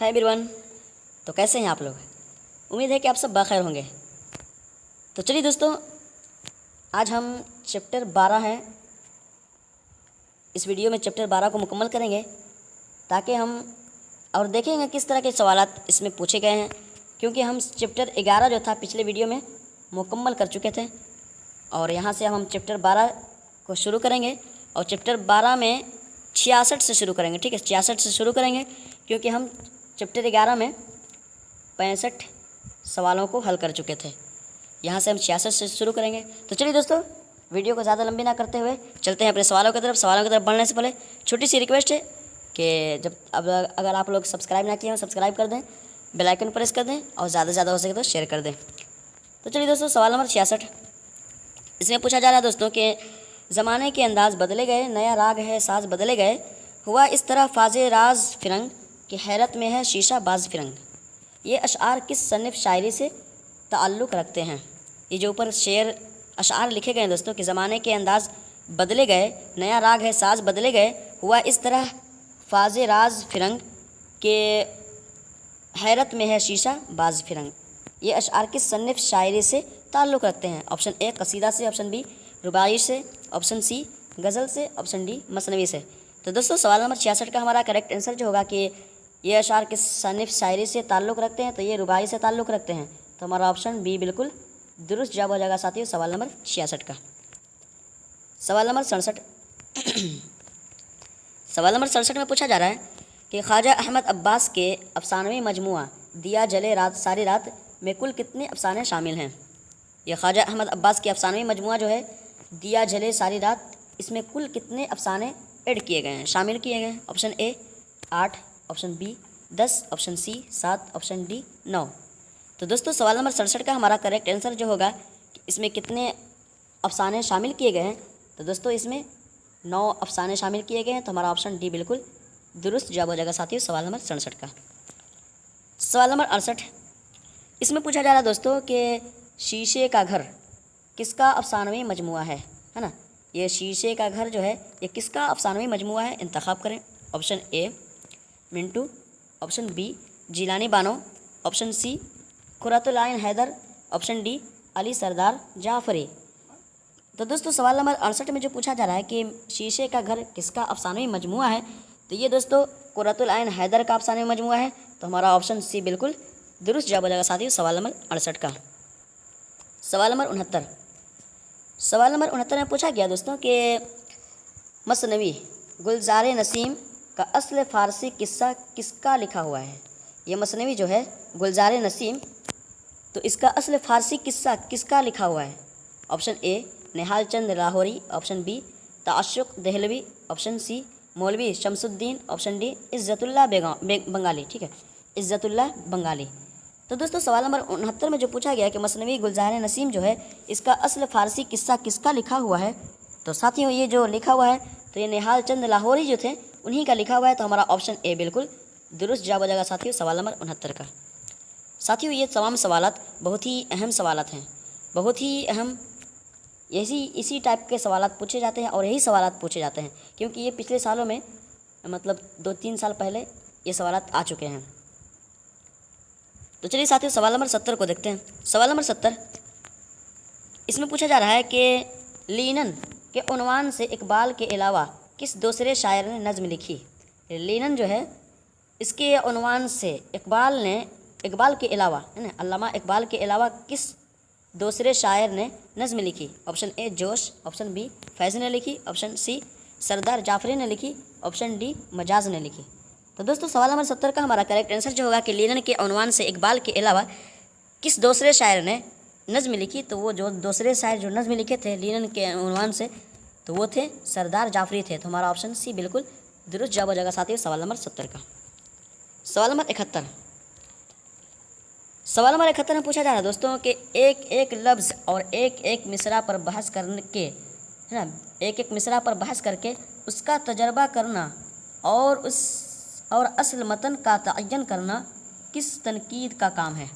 Hi everyone. तो कैसे हैं आप लोग? उम्मीद है कि आप सब बखैर होंगे। तो चलिए दोस्तों, आज हम चैप्टर 12 है, इस वीडियो में चैप्टर 12 को मुकम्मल करेंगे ताकि हम और देखेंगे किस तरह के सवालात इसमें पूछे गए हैं, क्योंकि हम चैप्टर 11 जो था पिछले वीडियो में मुकम्मल कर चुके थे और यहाँ से हम चैप्टर 12 को शुरू करेंगे और चैप्टर 12 में 66 से शुरू करेंगे। ठीक है, 66 से शुरू करेंगे क्योंकि हम चैप्टर 11 में 65 सवालों को हल कर चुके थे। यहाँ से हम 66 से शुरू करेंगे। तो चलिए दोस्तों, वीडियो को ज़्यादा लंबी ना करते हुए चलते हैं अपने सवालों की तरफ। सवालों की तरफ बढ़ने से पहले छोटी सी रिक्वेस्ट है कि अगर आप लोग सब्सक्राइब ना किए हो सब्सक्राइब कर दें, बेल आइकन प्रेस कर दें और ज़्यादा से ज़्यादा हो सके तो शेयर कर दें। तो चलिए दोस्तों, सवाल नंबर 66 इसमें पूछा जा रहा है दोस्तों कि ज़माने के अंदाज़ बदले गए, नया राग है साज बदले गए, हुआ इस तरह फाज़े राज फिरंग कि हैरत में है शीशा बाज फिरंग। ये अशआर किस सन्निफ़ शायरी से ताल्लुक़ रखते हैं? ये जो ऊपर शेर अशआर लिखे गए हैं दोस्तों कि ज़माने के अंदाज़ बदले गए, नया राग है साज बदले गए, हुआ इस तरह फाज़े राज फिरंग के हैरत में है शीशा बाज फिरंग। ये अशआर किस सन्निफ़ शायरी से ताल्लुक़ रखते हैं? ऑप्शन ए कसीदा से, ऑप्शन बी रुबाई से, ऑप्शन सी गज़ल से, ऑप्शन डी मसनवी से। तो दोस्तों, सवाल नंबर 66 का हमारा करेक्ट आंसर जो होगा कि ये अशआर किस सन्निफ़ शायरी से ताल्लुक़ रखते हैं, तो ये रुबाई से ताल्लुक़ रखते हैं। तो हमारा ऑप्शन बी बिल्कुल दुरुस्त जवाब हो जाएगा साथियों सवाल नंबर 66 का। सवाल नंबर 67 सवाल नंबर 67 में पूछा जा रहा है कि ख्वाजा अहमद अब्बास के अफसानवी मजमुआ दिया जले रात सारी रात में कुल कितने अफसाने शामिल हैं? यह ख्वाजा अहमद अब्बास की अफसानवी मजमुआ जो है दिया जले सारी रात, इसमें कुल कितने अफसाने ऐड किए गए हैं, शामिल किए गए हैं? Option A 8, option B 10, option C 7, option D 9। तो दोस्तों, सवाल नंबर 67 का हमारा करेक्ट आंसर जो होगा इसमें कितने अफसाने शामिल किए गए हैं, तो दोस्तों इसमें 9 अफसाने शामिल किए गए हैं। तो हमारा ऑप्शन डी बिल्कुल दुरुस्त जवाब हो जाएगा साथियों सवाल नंबर 67 का। सवाल नंबर 68 इसमें पूछा जा रहा है दोस्तों कि शीशे का घर किसका अफसानवी मजमुआ है ना? ये शीशे का घर जो है ये किसका अफसानवी मजमुआ है? इंतखाब करें। Option A Mintu, option B Jilani Bano, option C Qurratul Ain Haider, option D Ali Sardar Jafri. तो दोस्तों, सवाल नंबर 68 में जो पूछा जा रहा है कि शीशे का घर किसका अफसानवी मजमुआ है, तो ये दोस्तों कुर्रतुल आइन हैदर का अफसानवी मजमुआ है। तो हमारा ऑप्शन सी बिल्कुल दुरुस्त जवाब हो जाएगा साथियों सवाल नंबर 68 का। सवाल नंबर 69 सवाल नंबर 69 में पूछा गया दोस्तों कि मसनवी गुलजार नसीम का असल फ़ारसी किस्सा किसका लिखा हुआ है? ये मसनवी जो है गुलजार नसीम, तो इसका असल फ़ारसी किस्सा किसका लिखा हुआ है? Option A Nihal Chand Lahori, option B Tashuq Dehlvi, option C Maulvi Shamsuddin, option D Izzatullah Bengali. ठीक है, इज़्ज़तुल्लाह बंगाली। तो दोस्तों, सवाल नंबर 69 में जो पूछा गया कि मसनवी गुलजार नसीम जो है इसका असल फ़ारसी किस्सा किसका लिखा हुआ है, तो साथियों ये जो लिखा हुआ है तो ये निहाल चंद लाहौरी जो थे उन्हीं का लिखा हुआ है। तो हमारा ऑप्शन ए बिल्कुल दुरुस्त जवाब हो जाएगा साथियों सवाल नंबर 69 का। साथियों, ये तमाम सवालात बहुत ही अहम सवालात हैं, बहुत ही अहम। इसी टाइप के सवालात पूछे जाते हैं और यही सवालात पूछे जाते हैं क्योंकि ये पिछले सालों में मतलब 2-3 साल पहले ये सवालात आ चुके हैं। तो चलिए साथियों, सवाल नंबर 70 को देखते हैं। सवाल नंबर 70 इसमें पूछा जा रहा है कि लीनन के उन्वान से इकबाल के अलावा किस दूसरे शायर ने नज़्म लिखी? लीनन जो है इसके उन्वान से इकबाल के अलावा है ना, अल्लामा इकबाल के अलावा किस दूसरे शायर ने नज़्म लिखी? ऑप्शन ए जोश, ऑप्शन बी फैज़ ने लिखी, ऑप्शन सी सरदार जाफरी ने लिखी, ऑप्शन डी मजाज ने लिखी। तो दोस्तों, सवाल नंबर 70 का हमारा करेक्ट आंसर जो होगा कि लीनन के उन्वान से इकबाल के अलावा किस दूसरे शायर ने नज़्म लिखी, तो वो जो दूसरे शायर जो नज़्म लिखे थे लीनन के उन्वान से तो वो थे सरदार जाफरी थे। तो हमारा ऑप्शन सी बिल्कुल दुरुस्त जवाब हो जाएगा साथियों सवाल नंबर 70 का। सवाल नंबर 71 सवाल नंबर 71 में पूछा जा रहा है दोस्तों कि एक एक लफ्ज़ और एक एक मिसरा पर बहस करके है ना, एक एक मिसरा पर बहस करके उसका तजर्बा करना और असल मतन का तयन करना किस तनकीद का काम है?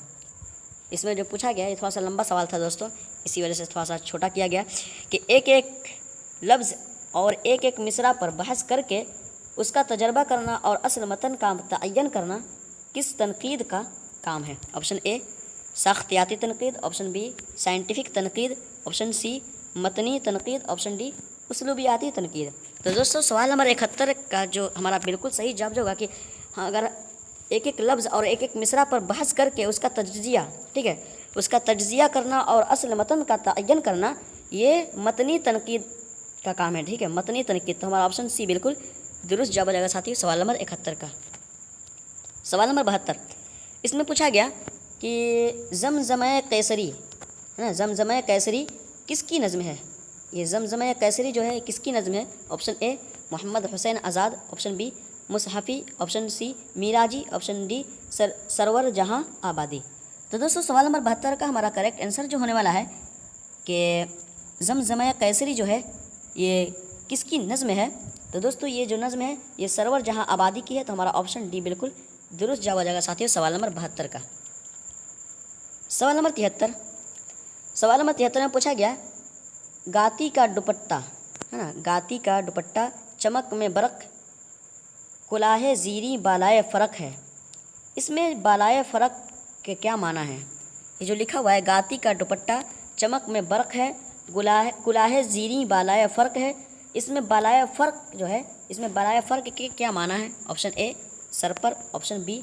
इसमें जो पूछा गया ये थोड़ा सा लंबा सवाल था दोस्तों, इसी वजह से थोड़ा सा छोटा किया गया कि एक एक लफ्ज़ और एक एक मिसरा पर बहस करके उसका तजर्बा करना और असल मतन का तयन करना किस तनकीद का काम है? ऑप्शन ए साख्तियाती तनकीद, ऑप्शन बी साइंटिफिक तनकीद, ऑप्शन सी मतनी तनकीद, ऑप्शन डी उसलूबियाती तनकीद। तो दोस्तों सवाल नंबर 71 का जो हमारा बिल्कुल सही जवाब जो होगा कि हाँ, अगर एक एक लफ्ज़ और एक एक मिसरा पर बहस करके उसका तज्जिया, ठीक है, उसका तज्जिया करना और असल मतन का तयन करना, ये मतनी तनकीद का काम है, ठीक है, मतनी तनकीद। तो हमारा ऑप्शन सी बिल्कुल दुरुस्त जवाब हो जाएगा साथियों सवाल नंबर 71 का। सवाल नंबर 72, इसमें पूछा गया कि ज़मज़म कैसरी, है ना, ज़मज़म कैसरी किसकी नज़्म है? ये ज़मज़म कैसरी जो है किसकी नज़्म है? Option A Mohammad Hussain Azad, option B Mushafi, option C Meeraji, option D Sarwar Jahan Abadi. तो दोस्तों सवाल नंबर 72 का हमारा करेक्ट आंसर जो होने वाला है कि ज़मज़म कैसरी जो है ये किसकी नज़्म है? तो दोस्तों ये जो नज़्म है ये सरवर जहाँ आबादी की है। तो हमारा ऑप्शन डी बिल्कुल दुरुस्त जवाब हो जाएगा साथियों सवाल नंबर 72 का। सवाल नंबर 73, सवाल नंबर 73 में पूछा गया गाती का दुपट्टा, है ना, गाती का दुपट्टा चमक में बरक कुलाहे ज़ीरी बालाए फ़रक है। इसमें बालाए फ़रक के क्या माना है? ये जो लिखा हुआ है गाती का दुपट्टा चमक में बरक है कुलाहे ज़ीरी बालाए फ़र्क है, इसमें बालाए फ़र्क जो है, इसमें बालाए फ़र्क के क्या माना है? ऑप्शन ए सर पर, ऑप्शन बी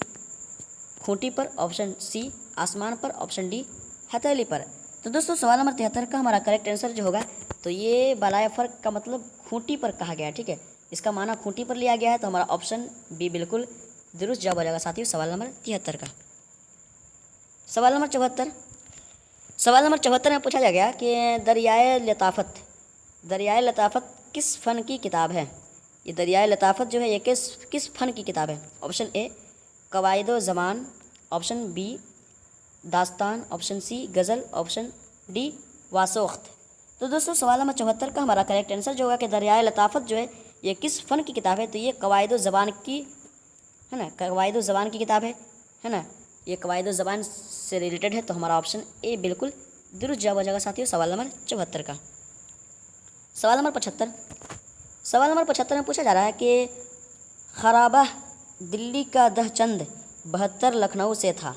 खूंटी पर, ऑप्शन सी आसमान पर, ऑप्शन डी हथेली पर। तो दोस्तों सवाल नंबर 73 का हमारा करेक्ट आंसर जो होगा तो ये बालाए फ़र्क का मतलब खूंटी पर कहा गया है, ठीक है, इसका माना खूंटी पर लिया गया है। तो हमारा ऑप्शन बी बिल्कुल दुरुस्त जवाब हो जाएगा साथियों सवाल नंबर 73 का। सवाल नंबर 74, सवाल नंबर 74 में पूछा गया कि दरियाए लताफ़त किस फ़न की किताब है? ये दरियाए लताफ़त जो है ये किस फ़न की किताब है? ऑप्शन ए कवायदो ज़बान, ऑप्शन बी दास्तान, ऑप्शन सी गज़ल, ऑप्शन डी वासोख्त। तो दोस्तों सवाल नंबर 74 का हमारा करेक्ट आंसर जो होगा कि दरियाए लताफ़त जो है ये किस फ़न की किताब है? तो ये कवायदो ज़बान की, है ना, कवायदो ज़बान की किताब है ना, ये कवायदो ज़बान से रिलेटेड है। तो हमारा ऑप्शन ए बिल्कुल दुरुस्त जवाब हो जाएगा साथियों सवाल नंबर 74 का। सवाल नंबर 75, सवाल नंबर 75 में पूछा जा रहा है कि खराबा दिल्ली का दहचंद बेहतर लखनऊ से था,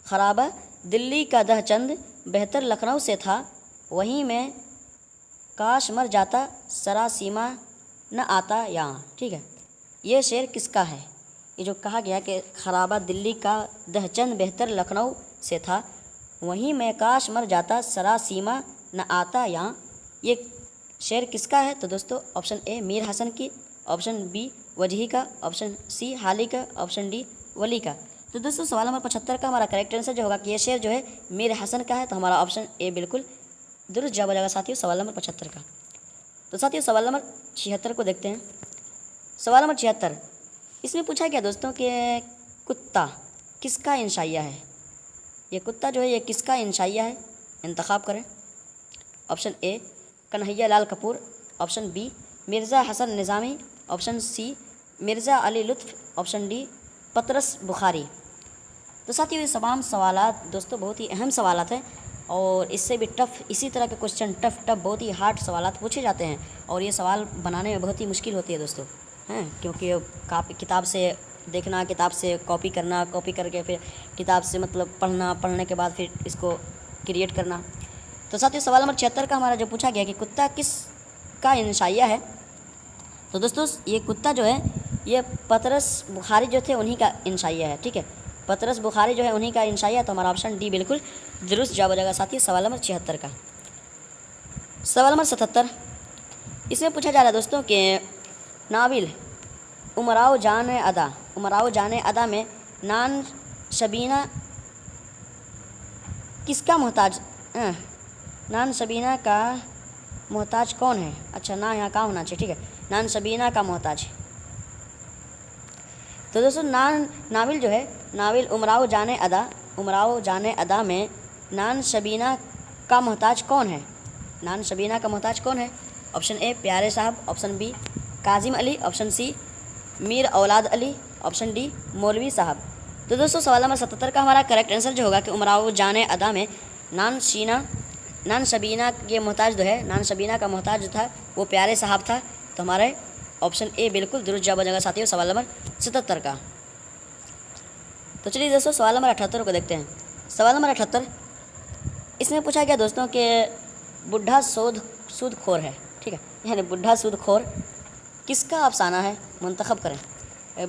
खराबा दिल्ली का दहचंद बेहतर लखनऊ से था, वहीं में काश मर जाता सरासीमा न आता यहाँ, ठीक है, ये शेर किसका है? ये जो कहा गया कि खराबा दिल्ली का दहचंद बेहतर लखनऊ से था, वहीं में काश मर जाता सरासीमा न आता यहाँ, ये शेर किसका है? तो दोस्तों ऑप्शन ए मीर हसन की, ऑप्शन बी वजही का, ऑप्शन सी हाली का, ऑप्शन डी वली का। तो दोस्तों सवाल नंबर 75 का हमारा करेक्ट आंसर जो होगा कि ये शेर जो है मीर हसन का है। तो हमारा ऑप्शन ए बिल्कुल दुरुस्त जवाब हो जाएगा साथियों सवाल नंबर 75 का। तो साथियों सवाल नंबर 76 को देखते हैं। सवाल नंबर 76, इसमें पूछा गया दोस्तों कि कुत्ता किसका इंशाइया है? ये कुत्ता जो है ये किसका इंशाइया है? इंतखाब करें। Option A Kanhaiya Lal Kapoor, option B Mirza Hasan Nizami, option C Mirza Ali Lutf, option D पतरस बुखारी। तो साथियों ये तमाम सवालात दोस्तों बहुत ही अहम सवालात हैं और इससे भी टफ़, इसी तरह के क्वेश्चन टफ़ बहुत ही हार्ड सवालात पूछे जाते हैं और ये सवाल बनाने में बहुत ही मुश्किल होती है दोस्तों, हैं, क्योंकि किताब से देखना, किताब से कॉपी करना, कॉपी करके फिर किताब से मतलब पढ़ना, पढ़ने के बाद फिर इसको क्रिएट करना। तो साथियों सवाल नंबर 76 का हमारा जो पूछा गया कि कुत्ता किस का इंशाइया है? तो दोस्तों ये कुत्ता जो है ये पतरस बुखारी जो थे उन्हीं का इंशाइया है, ठीक है, पतरस बुखारी जो है उन्हीं का इंशाइया। तो हमारा ऑप्शन डी बिल्कुल दुरुस्त जवाब हो जाएगा साथियों सवाल नंबर 76 का। सवाल नंबर 77, इसमें पूछा जा रहा है दोस्तों कि नाविल उमराव जाने अदा में नान शबीना किसका मोहताज, नान शबीना का मोहताज कौन है? अच्छा ना यहाँ काम होना चाहिए, ठीक है, नान शबीना का मोहताज। तो दोस्तों नाविल जो है, नाविल उमराव जाने अदा में नान शबीना का मोहताज कौन है? नान शबीना का मोहताज कौन है? Option A Pyare Sahab, option B Kazim Ali, option C Mir Aulad Ali, option D मौलवी साहब। तो दोस्तों सवाल नंबर 77 का हमारा करेक्ट आंसर जो होगा कि उमराव जाने अदा में नान शबीना के मोहताज जो है, नान शबीना का मोहताज जो था वो प्यारे साहब था। तो हमारे ऑप्शन ए बिल्कुल दुरुस्त जवाब हो जाएगा साथियों सवाल नंबर 77 का। तो चलिए दोस्तों सवाल नंबर 78 को देखते हैं। सवाल नंबर 78, इसमें पूछा गया दोस्तों कि बुढ़ा सूदखोर है, ठीक है, यानी बुढ़ा सूदखोर किसका अफसाना है, मुंतखब करें।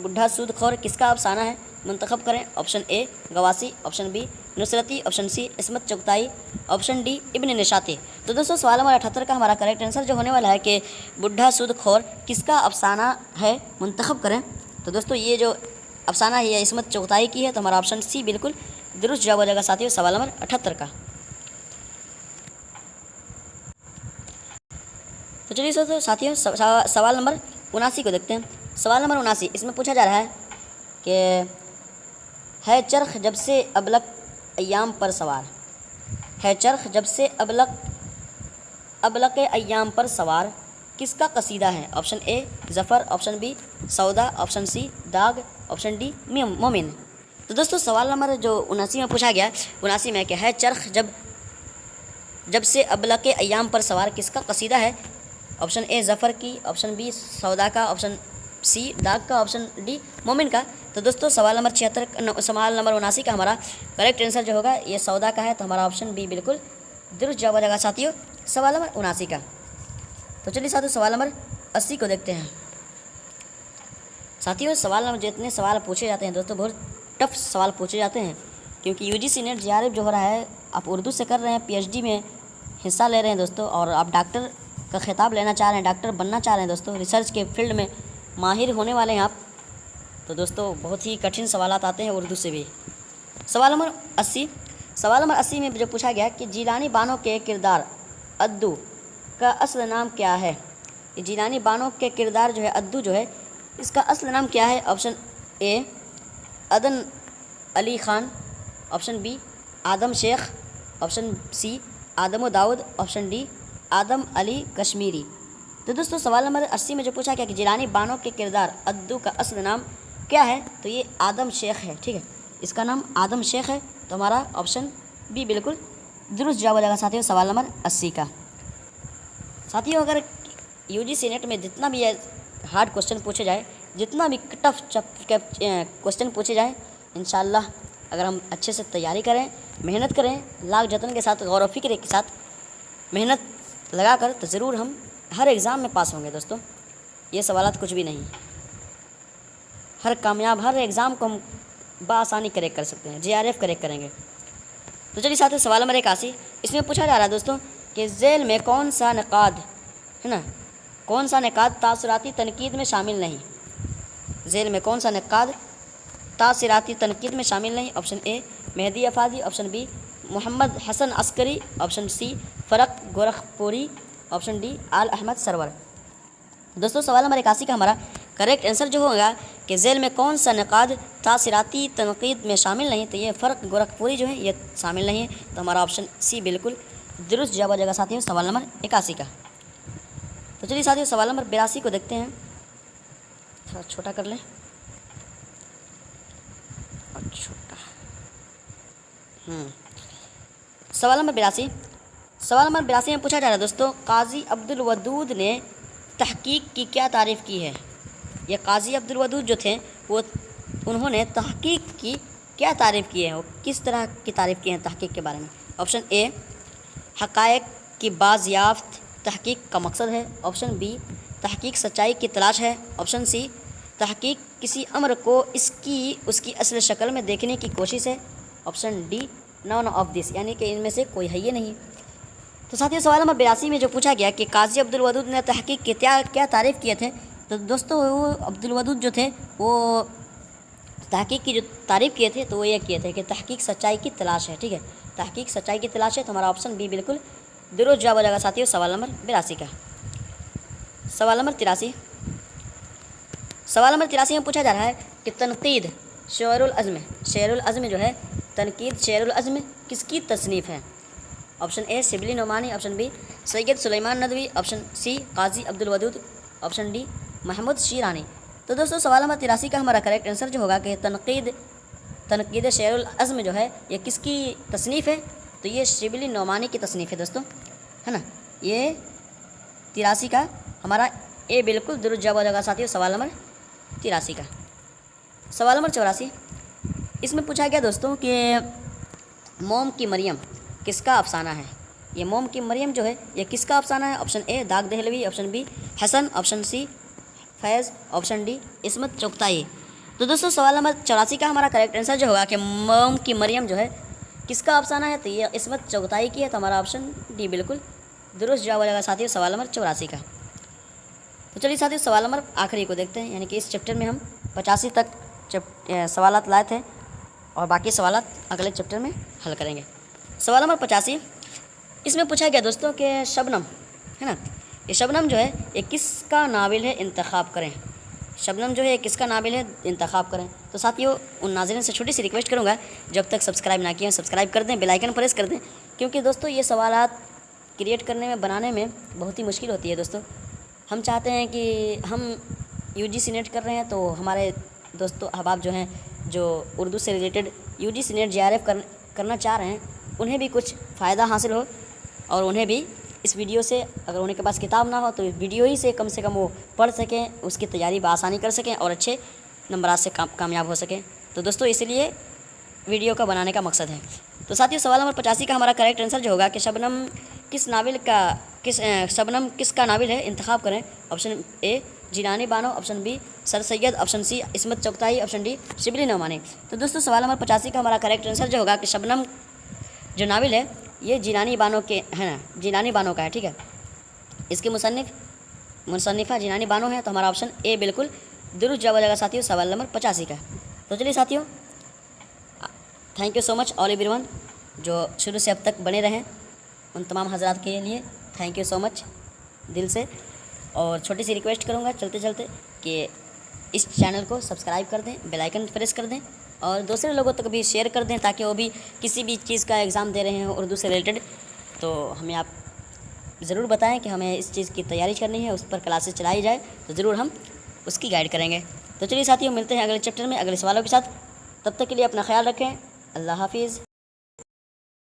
बुढ़ा सूदखोर किसका अफसाना है, मुंतखब करें। Option A Ghawasi, option B Nusrati, option C Ismat Chughtai, option D Ibn Nishati. तो दोस्तों सवाल नंबर 78 का हमारा करेक्ट आंसर जो होने वाला है कि बुढ़ा सूदखोर किसका अफसाना है, मुंतखब करें। तो दोस्तों ये जो अफसाना है ये इस्मत चुगताई की है, तो हमारा ऑप्शन सी बिल्कुल दुरुस्त जवाब हो जाएगा साथियों सवाल नंबर 78 का। तो चलिए दोस्तों साथियों सवाल नंबर 79 को देखते हैं। सवाल नंबर 79, इसमें पूछा जा रहा है कि है चरख जब से अबलक अय्याम पर सवार, है चरख जब से अबलक अय्याम पर सवार किसका कसीदा है। Option A Zafar, option B Sauda, option C Dagh, option D मोमिन। तो दोस्तों सवाल नंबर जो 79 में पूछा गया, 79 में क्या है चरख जब से अबलक अय्याम पर सवार किसका कसीदा है। ऑप्शन ए ज़फ़र की, ऑप्शन बी सौदा का, ऑप्शन सी दाग का, ऑप्शन डी मोमिन का। तो दोस्तों सवाल नंबर 79 का हमारा करेक्ट आंसर जो होगा ये सौदा का है, तो हमारा ऑप्शन बी बिल्कुल दुरुस्त जवाब हो जाएगा साथियों सवाल नंबर 79 का। तो चलिए साथियों सवाल नंबर 80 को देखते हैं। साथियों सवाल नंबर जितने सवाल पूछे जाते हैं दोस्तों बहुत टफ सवाल पूछे जाते हैं, क्योंकि यूजीसी नेट जेआरएफ जो हो रहा है आप उर्दू से कर रहे हैं, पीएचडी में हिस्सा ले रहे हैं दोस्तों, और आप डॉक्टर का खिताब लेना चाह रहे हैं, डॉक्टर बनना चाह रहे हैं दोस्तों, रिसर्च के फील्ड में माहिर होने वाले हैं आप, तो दोस्तों बहुत ही कठिन सवाल आते हैं उर्दू से भी। सवाल नंबर 80 में जो पूछा गया कि जीलानी बानो के किरदार अद्दू का असल नाम क्या है। ये जीलानी बानो के किरदार जो है अद्दू जो है इसका असल नाम क्या है। ऑप्शन ए अदन अली ख़ान, ऑप्शन बी आदम शेख, ऑप्शन सी आदम दाऊद, ऑप्शन डी आदम अली कश्मीरी। तो दोस्तों सवाल नंबर 80 में जो पूछा गया कि जिलानी बानो के किरदार अद्दू का असल नाम क्या है, तो ये आदम शेख है, ठीक है, इसका नाम आदम शेख है, तो हमारा ऑप्शन बी बिल्कुल दुरुस्त जवाब हो जाएगा साथियों सवाल नंबर 80 का। साथियों अगर यूजीसी नेट में जितना भी हार्ड क्वेश्चन पूछे जाए, जितना भी टफ क्वेश्चन पूछे जाए, इंशाल्लाह अगर हम अच्छे से तैयारी करें, मेहनत करें, लाख जतन के साथ, गौर व फिक्र के साथ मेहनत लगाकर, तो ज़रूर हम हर एग्ज़ाम में पास होंगे दोस्तों। ये सवालात कुछ भी नहीं, हर एग्ज़ाम को हम बआसानी करेक्ट कर सकते हैं, जेआरएफ करेक्ट करेंगे। तो चलिए साथियों सवाल नंबर 81, इसमें पूछा जा रहा है दोस्तों कि झेल में कौन सा नक़ाद है ना, कौन सा नक़ाद तासराती तनकीद में शामिल नहीं। झेल में कौन सा नक़ाद तासराती तनकीद में शामिल नहीं। Option A Mehdi Afadi, option B Mohammad Hasan Askari, option C Firaq Gorakhpuri, option D Aal Ahmad Suroor. दोस्तों सवाल नंबर 81 का हमारा करेक्ट आंसर जो होगा कि झेल में कौन सा नक़ाद तासराती तनकीद में शामिल नहीं, तो ये फ़र्क गोरखपुरी जो है ये शामिल नहीं है, तो हमारा ऑप्शन सी बिल्कुल दुरुस्त जवाब हो जाएगा साथियों सवाल नंबर 81 का। तो चलिए साथियों सवाल नंबर 82 को देखते हैं, थोड़ा छोटा कर लें और छोटा। सवाल नंबर 82 में पूछा जा रहा है दोस्तों काजी अब्दुल वदूद ने तहकीक की क्या तारीफ़ की है। ये काजी अब्दुल वदूद जो थे वो उन्होंने तहकीक की क्या तारीफ़ की है, वो किस तरह की तारीफ़ की है तहकीक के बारे में। ऑप्शन ए हक़ाइक़ की बाज़याफ्त तहकीक का मकसद है, ऑप्शन बी तहकीक सच्चाई की तलाश है, ऑप्शन सी तहकीक किसी अमर को उसकी असल शक्ल में देखने की कोशिश है, option D none of this, यानी कि इनमें से कोई है ये नहीं। तो साथियों सवाल नंबर 82 में जो पूछा गया कि काजी अब्दुल वदूद ने तहकीक के क्या तारीफ़ किए थे, तो दोस्तों वो अब्दुल वदूद जो थे वो तहकीक की जो तारीफ़ किए थे तो वो ये किए थे कि तहकीक सच्चाई की तलाश है, ठीक है, तहकीक सच्चाई की तलाश है, तो हमारा ऑप्शन बी बिल्कुल दुरुस्त जवाब हो जाएगा साथियों सवाल नंबर 82 का। सवाल नंबर 83 में पूछा जा रहा है कि तनकीद शेरुल अज़्म जो है तनकीद शेरुल अज़्म किसकी तसनीफ़ है। Option A Shibli Nomani, option B Syed Sulaiman Nadvi, option C Qazi Abdul Wadood, option D Mahmood Sherani. तो दोस्तों सवाल नंबर 83 का हमारा करेक्ट आंसर जो होगा कि तनकीद शेरुल अज़्म जो है ये किसकी तसनीफ़ है, तो ये शिबली नोमानी की तसनीफ़ है दोस्तों, है ना। ये 83 का हमारा ए बिल्कुल दुरुस्त जवाब हो जाएगा साथियों सवाल नंबर 83 का। सवाल नंबर 84, इसमें पूछा गया दोस्तों कि मोम की मरियम किसका अफसाना है। ये मोम की मरियम जो है ये किसका अफसाना है। Option A Dagh Dehlvi, option B Hasan, option C Faiz, option D Ismat Chughtai. तो दोस्तों सवाल नंबर 84 का हमारा करेक्ट आंसर जो होगा कि मोम की मरियम जो है किसका अफसाना है, तो ये इस्मत चुगताई की है। तो हमारा ऑप्शन डी बिल्कुल दुरुस्त जवाब हो जाएगा साथियों सवाल नंबर 84 का। तो चलिए साथियों सवाल नंबर आखिरी को देखते हैं, यानी कि इस चैप्टर में हम 85 तक सवालात लाए थे और बाकी सवालात अगले चैप्टर में हल करेंगे। सवाल नंबर 85 इसमें पूछा गया दोस्तों कि शबनम है ना, ये शबनम जो है ये किसका नाविल है, इंतखाब करें। शबनम जो है ये किसका नाविल है, इंतखाब करें। तो साथियों उन नाज़रीन से छोटी सी रिक्वेस्ट करूँगा, जब तक सब्सक्राइब ना किए सब्सक्राइब कर दें, बेल आइकन प्रेस कर दें, क्योंकि दोस्तों ये सवालात क्रिएट करने में, बनाने में बहुत ही मुश्किल होती है। दोस्तों हम चाहते हैं कि हम UGC नेट कर रहे हैं तो हमारे दोस्तों अहबाब जो हैं जो उर्दू से रिलेटेड UGC नेट JRF करना चाह रहे हैं, उन्हें भी कुछ फ़ायदा हासिल हो और उन्हें भी इस वीडियो से, अगर उनके पास किताब ना हो तो वीडियो ही से कम वो पढ़ सकें, उसकी तैयारी बआसानी कर सकें और अच्छे नंबरात से कामयाब हो सकें। तो दोस्तों इसलिए वीडियो का बनाने का मकसद है। तो साथियों सवाल नंबर 85 का हमारा करेक्ट आंसर जो होगा कि शबनम किसका नाविल है, इंतखाब करें। Option A Jilani Bano, option B sir Syed, option C Ismat Chughtai, option D Shibli Nomani. तो दोस्तों सवाल नंबर 85 का हमारा करेक्ट आंसर जो होगा कि शबनम जो नाविल है ये जिलानी बानो के है ना, जिलानी बानो का है। ठीक है, इसके मुसन्निफ़ा जिलानी बानो है। तो हमारा ऑप्शन ए बिल्कुल दुरुस्त जवाब हो जाएगा साथियों सवाल नंबर 85 का। तो चलिए साथियों thank you so much all everyone जो शुरू से अब तक बने रहें, उन तमाम हजरात के लिए थैंक यू सो मच दिल से। और छोटी सी रिक्वेस्ट करूँगा चलते चलते कि इस चैनल को सब्सक्राइब कर दें, बेल आइकन प्रेस कर दें और दूसरे लोगों तक भी शेयर कर दें, ताकि वो भी किसी भी चीज़ का एग्ज़ाम दे रहे हैं उर्दू से रिलेटेड, तो हमें आप ज़रूर बताएं कि हमें इस चीज़ की तैयारी करनी है, उस पर क्लासेस चलाई जाए तो ज़रूर हम उसकी गाइड करेंगे। तो चलिए साथियों मिलते हैं अगले चैप्टर में अगले सवालों के साथ। तब तक के लिए अपना ख्याल रखें। अल्लाह हाफिज़।